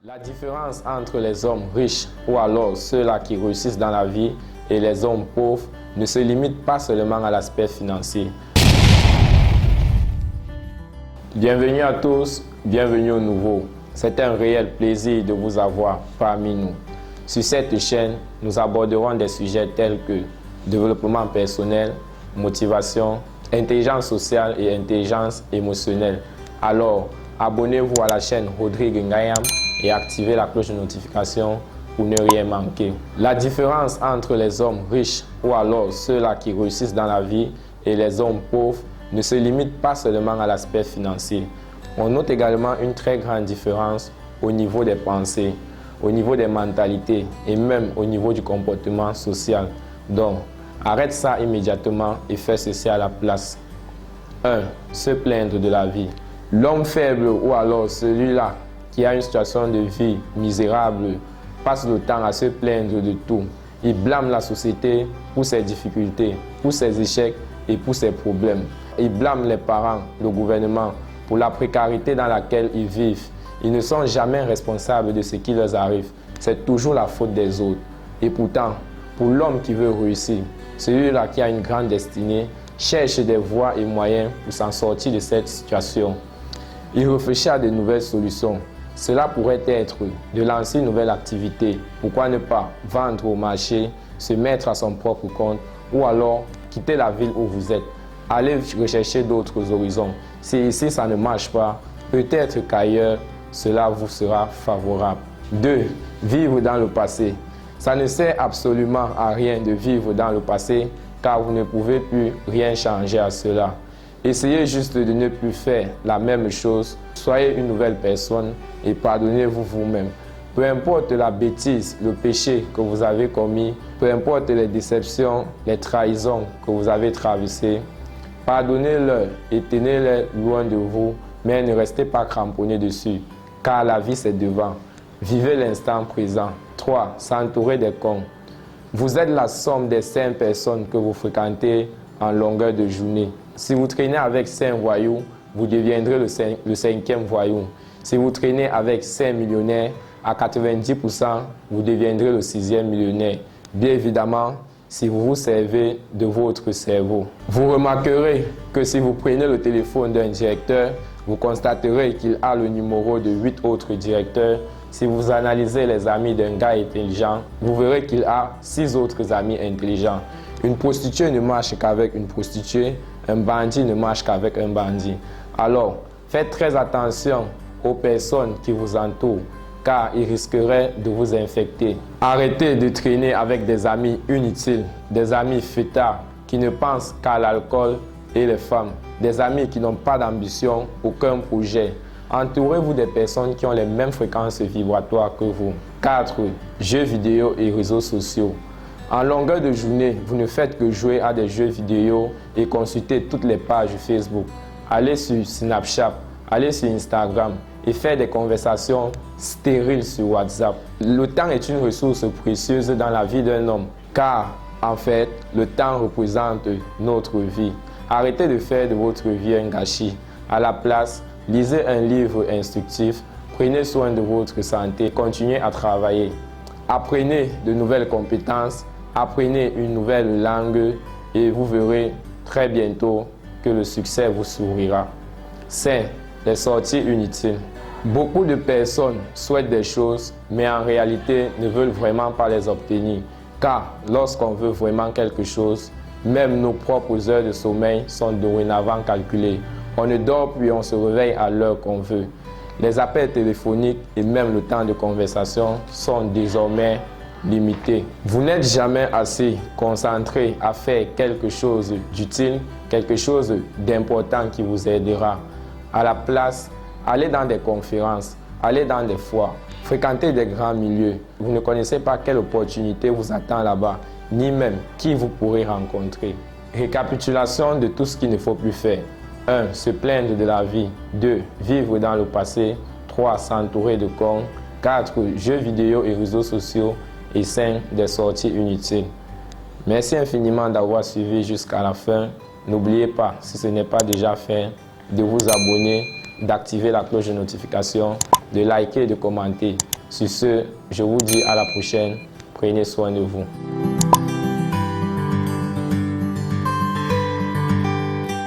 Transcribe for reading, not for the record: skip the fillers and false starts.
La différence entre les hommes riches ou alors ceux-là qui réussissent dans la vie et les hommes pauvres ne se limite pas seulement à l'aspect financier. Bienvenue à tous, bienvenue aux nouveaux. C'est un réel plaisir de vous avoir parmi nous. Sur cette chaîne, nous aborderons des sujets tels que développement personnel, motivation, intelligence sociale et intelligence émotionnelle. Alors, abonnez-vous à la chaîne Rodrigue Ngayam et activez la cloche de notification pour ne rien manquer. La différence entre les hommes riches ou alors ceux-là qui réussissent dans la vie et les hommes pauvres ne se limite pas seulement à l'aspect financier. On note également une très grande différence au niveau des pensées, au niveau des mentalités et même au niveau du comportement social. Donc, arrête ça immédiatement et fais ceci à la place. 1. Se plaindre de la vie. L'homme faible ou alors celui-là qui a une situation de vie misérable passe le temps à se plaindre de tout. Il blâme la société pour ses difficultés, pour ses échecs et pour ses problèmes. Il blâme les parents, le gouvernement pour la précarité dans laquelle ils vivent. Ils ne sont jamais responsables de ce qui leur arrive. C'est toujours la faute des autres. Et pourtant, pour l'homme qui veut réussir, celui-là qui a une grande destinée, cherche des voies et moyens pour s'en sortir de cette situation. Il réfléchit à de nouvelles solutions. Cela pourrait être de lancer une nouvelle activité. Pourquoi ne pas vendre au marché, se mettre à son propre compte ou alors quitter la ville où vous êtes. Allez rechercher d'autres horizons. Si ici ça ne marche pas, peut-être qu'ailleurs cela vous sera favorable. 2. Vivre dans le passé. Ça ne sert absolument à rien de vivre dans le passé car vous ne pouvez plus rien changer à cela. Essayez juste de ne plus faire la même chose. Soyez une nouvelle personne et pardonnez-vous vous-même. Peu importe la bêtise, le péché que vous avez commis, peu importe les déceptions, les trahisons que vous avez traversées, pardonnez-leur et tenez-les loin de vous, mais ne restez pas cramponné dessus, car la vie c'est devant. Vivez l'instant présent. 3. S'entourer des cons. Vous êtes la somme des 5 personnes que vous fréquentez en longueur de journée. Si vous traînez avec 5 voyous, vous deviendrez le 5e voyou. Si vous traînez avec 5 millionnaires, à 90%, vous deviendrez le 6e millionnaire. Bien évidemment, si vous vous servez de votre cerveau. Vous remarquerez que si vous prenez le téléphone d'un directeur, vous constaterez qu'il a le numéro de 8 autres directeurs. Si vous analysez les amis d'un gars intelligent, vous verrez qu'il a 6 autres amis intelligents. Une prostituée ne marche qu'avec une prostituée, un bandit ne marche qu'avec un bandit. Alors, faites très attention aux personnes qui vous entourent, car ils risqueraient de vous infecter. Arrêtez de traîner avec des amis inutiles, des amis fêtards qui ne pensent qu'à l'alcool et les femmes, des amis qui n'ont pas d'ambition, aucun projet. Entourez-vous des personnes qui ont les mêmes fréquences vibratoires que vous. 4. Jeux vidéo et réseaux sociaux. En longueur de journée, vous ne faites que jouer à des jeux vidéo et consulter toutes les pages Facebook. Allez sur Snapchat, allez sur Instagram et faire des conversations stériles sur WhatsApp. Le temps est une ressource précieuse dans la vie d'un homme, car en fait, le temps représente notre vie. Arrêtez de faire de votre vie un gâchis. À la place, lisez un livre instructif, prenez soin de votre santé, continuez à travailler. Apprenez de nouvelles compétences, apprenez une nouvelle langue et vous verrez très bientôt que le succès vous sourira. 5. Les sorties inutiles. Beaucoup de personnes souhaitent des choses, mais en réalité ne veulent vraiment pas les obtenir. Car lorsqu'on veut vraiment quelque chose, même nos propres heures de sommeil sont dorénavant calculées. On ne dort plus, on se réveille à l'heure qu'on veut. Les appels téléphoniques et même le temps de conversation sont désormais limités. Vous n'êtes jamais assez concentré à faire quelque chose d'utile, quelque chose d'important qui vous aidera. À la place, allez dans des conférences, allez dans des foires, fréquentez des grands milieux. Vous ne connaissez pas quelle opportunité vous attend là-bas, ni même qui vous pourrez rencontrer. Récapitulation de tout ce qu'il ne faut plus faire. 1. Se plaindre de la vie. 2. Vivre dans le passé. 3. S'entourer de cons. 4. Jeux vidéo et réseaux sociaux. Et 5. Des sorties inutiles. Merci infiniment d'avoir suivi jusqu'à la fin. N'oubliez pas, si ce n'est pas déjà fait, de vous abonner, d'activer la cloche de notification, de liker et de commenter. Sur ce, je vous dis à la prochaine. Prenez soin de vous.